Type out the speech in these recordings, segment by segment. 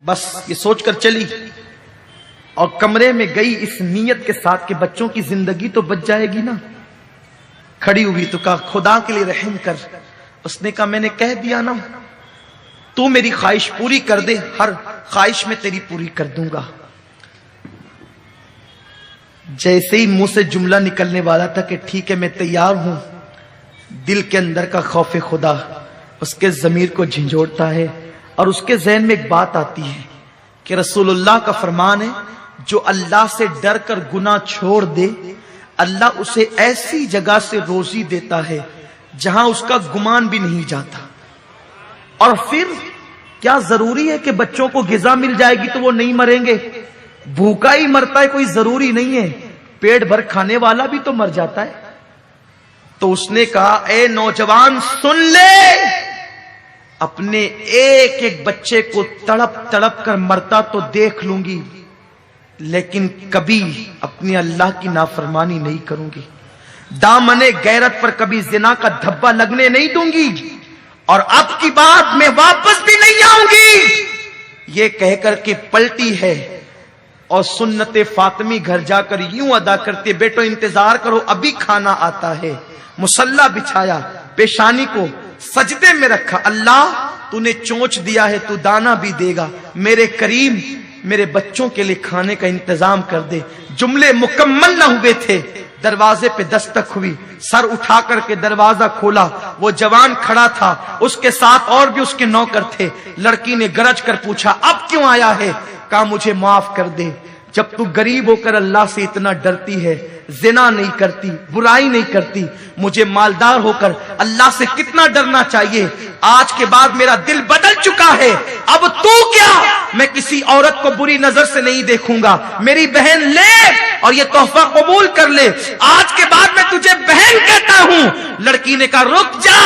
بس یہ سوچ کر چلی اور کمرے میں گئی اس نیت کے ساتھ کہ بچوں کی زندگی تو بچ جائے گی نا. کھڑی ہوئی تو کہا خدا کے لیے رحم کر. اس نے کہا میں نے کہہ دیا نا, تو میری خواہش پوری کر دے, ہر خواہش میں تیری پوری کر دوں گا. جیسے ہی منہ سے جملہ نکلنے والا تھا کہ ٹھیک ہے میں تیار ہوں, دل کے اندر کا خوف خدا اس کے ضمیر کو جھنجھوڑتا ہے اور اس کے ذہن میں ایک بات آتی ہے کہ رسول اللہ کا فرمان ہے جو اللہ سے ڈر کر گناہ چھوڑ دے اللہ اسے ایسی جگہ سے روزی دیتا ہے جہاں اس کا گمان بھی نہیں جاتا. اور پھر کیا ضروری ہے کہ بچوں کو غذا مل جائے گی تو وہ نہیں مریں گے؟ بھوکا ہی مرتا ہے, کوئی ضروری نہیں ہے, پیٹ بھر کھانے والا بھی تو مر جاتا ہے. تو اس نے کہا اے نوجوان سن لے, اپنے ایک ایک بچے کو تڑپ تڑپ کر مرتا تو دیکھ لوں گی لیکن کبھی اپنے اللہ کی نافرمانی نہیں کروں گی, دامن غیرت پر کبھی زنا کا دھبا لگنے نہیں دوں گی, اور اب کی بات میں واپس بھی نہیں آؤں گی. یہ کہہ کر کے پلٹی ہے اور سنت فاطمی گھر جا کر یوں ادا کرتے بیٹو انتظار کرو ابھی کھانا آتا ہے. مصلی بچھایا, پیشانی کو سجدے میں رکھا, اللہ تو نے چونچ دیا ہے تو دانا بھی دے گا, میرے کریم میرے بچوں کے لیے کھانے کا انتظام کر دے. جملے مکمل نہ ہوئے تھے, دروازے پہ دستک ہوئی, سر اٹھا کر کے دروازہ کھولا, وہ جوان کھڑا تھا, اس کے ساتھ اور بھی اس کے نوکر تھے. لڑکی نے گرج کر پوچھا اب کیوں آیا ہے؟ کہا مجھے معاف کر دے, جب تو غریب ہو کر اللہ سے اتنا ڈرتی ہے, زنا نہیں کرتی, برائی نہیں کرتی, مجھے مالدار ہو کر اللہ سے کتنا ڈرنا چاہیے. آج کے بعد میرا دل بدل چکا ہے, اب تو کیا, میں کسی عورت کو بری نظر سے نہیں دیکھوں گا. میری بہن لے اور یہ تحفہ قبول کر لے, آج کے بعد میں تجھے بہن کہتا ہوں. لڑکی نے کہا رک جا,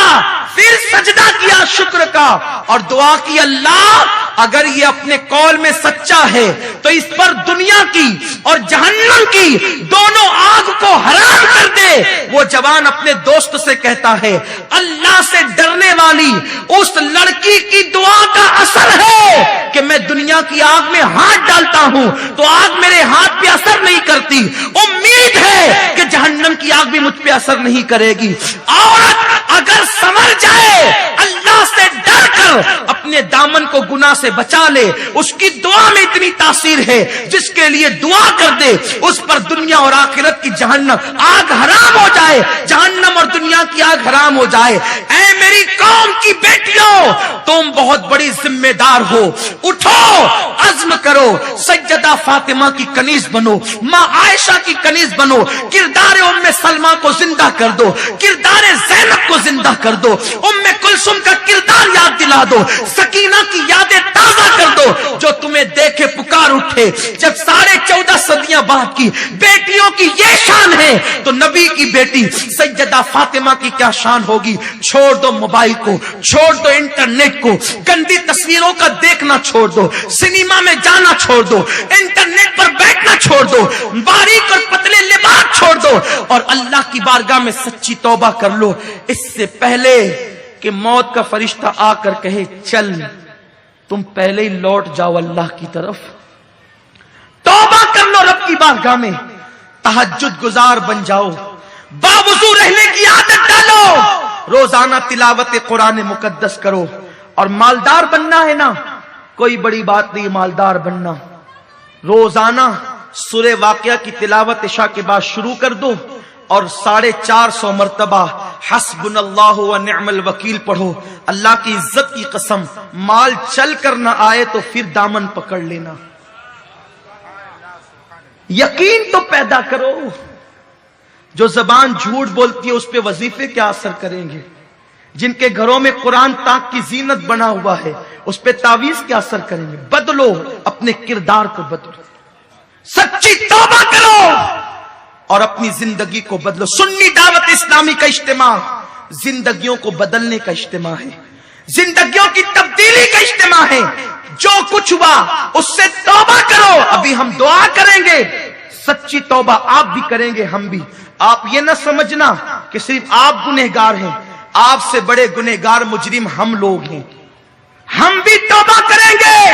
پھر سجدہ کیا شکر کا اور دعا کی اللہ اگر یہ اپنے قول میں سچا ہے تو اس پر دنیا کی اور جہنم کی دونوں آگ کو حرام کر دے. وہ جوان اپنے دوست سے کہتا ہے اللہ سے ڈرنے والی اس لڑکی کی دعا کا اثر ہے کہ میں دنیا کی آگ میں ہاتھ ڈالتا ہوں تو آگ میرے ہاتھ پہ اثر نہیں کرتی, امید ہے کہ جہنم کی آگ بھی مجھ پہ اثر نہیں کرے گی. عورت اگر سمجھ جائے اللہ سے ڈر کر اپنے دامن کو گناہ سے بچا لے, اس کی دعا میں اتنی تاثیر ہے, جس کے لیے دعا کر دے اس پر دنیا اور آخرت کی جہنم آگ حرام ہو جائے, جہنم اور دنیا کی آگ حرام ہو جائے. اے میری قوم کی بیٹیوں, تم بہت بڑی ذمہ دار ہو, اٹھو عزم کرو, سیدہ فاطمہ کی کنیز بنو, ماں عائشہ کی کنیز بنو, کردار ام سلمہ کو زندہ کر دو, کردار زینب کو زندہ کر دو, ام کلثوم کا کردار یاد دلا دو, سکینہ کی یادیں تازہ کر دو جو تمہیں دیکھے پکار اٹھے. جب 14.5 صدیاں بعد کی بیٹیوں کی یہ شان ہے تو نبی کی بیٹی سیدہ فاطمہ کی کیا شان ہوگی. چھوڑ دو موبائل کو, چھوڑ دو انٹرنیٹ کو, گندی تصویروں کا دیکھنا چھوڑ دو, سنیما میں جانا چھوڑ دو, انٹرنیٹ پر بیٹھنا چھوڑ دو, باریک اور پتلے لباس چھوڑ دو اور اللہ کی بارگاہ میں سچی توبہ کر لو. اس سے پہلے کہ موت کا فرشتہ آ کر کہے چل, تم پہلے ہی لوٹ جاؤ اللہ کی طرف, توبہ کر لو رب کی بارگاہ میں, تہجد گزار بن جاؤ, باوضو رہنے کی عادت ڈالو, روزانہ تلاوت قرآن مقدس کرو. اور مالدار بننا ہے نا, کوئی بڑی بات نہیں مالدار بننا. روزانہ سورہ واقعہ کی تلاوت عشاء کے بعد شروع کر دو اور 450 مرتبہ حسبنا اللہ و نعم الوکیل پڑھو. اللہ کی عزت کی قسم, مال چل کر نہ آئے تو پھر دامن پکڑ لینا, یقین تو پیدا کرو. جو زبان جھوٹ بولتی ہے اس پہ وظیفے کیا اثر کریں گے؟ جن کے گھروں میں قرآن تاک کی زینت بنا ہوا ہے اس پہ تعویذ کیا اثر کریں گے؟ بدلو, اپنے کردار کو بدلو, سچی توبہ کرو اور اپنی زندگی کو بدلو. سنی دعوت اسلامی کا اجتماع زندگیوں کو بدلنے کا اجتماع ہے, زندگیوں کی تبدیلی کا اجتماع ہے. جو کچھ ہوا اس سے توبہ کرو. ابھی ہم دعا کریں گے, سچی توبہ آپ بھی کریں گے, ہم بھی. آپ یہ نہ سمجھنا کہ صرف آپ گنہگار ہیں, آپ سے بڑے گنہگار مجرم ہم لوگ ہیں. ہم بھی توبہ کریں گے,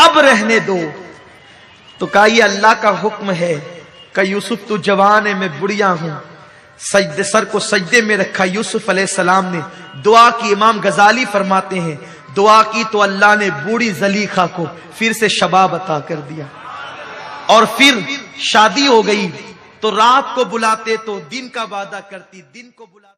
اب رہنے دو. تو کہا یہ اللہ کا حکم ہے. کہ یوسف تو جوان ہے میں بڑھیا ہوں. سجدے سر کو سجدے میں رکھا یوسف علیہ السلام نے. دعا کی. امام غزالی فرماتے ہیں دعا کی تو اللہ نے بوڑھی زلیخا کو پھر سے شباب عطا کر دیا, اور پھر شادی ہو گئی. تو رات کو بلاتے تو دن کا وعدہ کرتی, دن کو بلاتے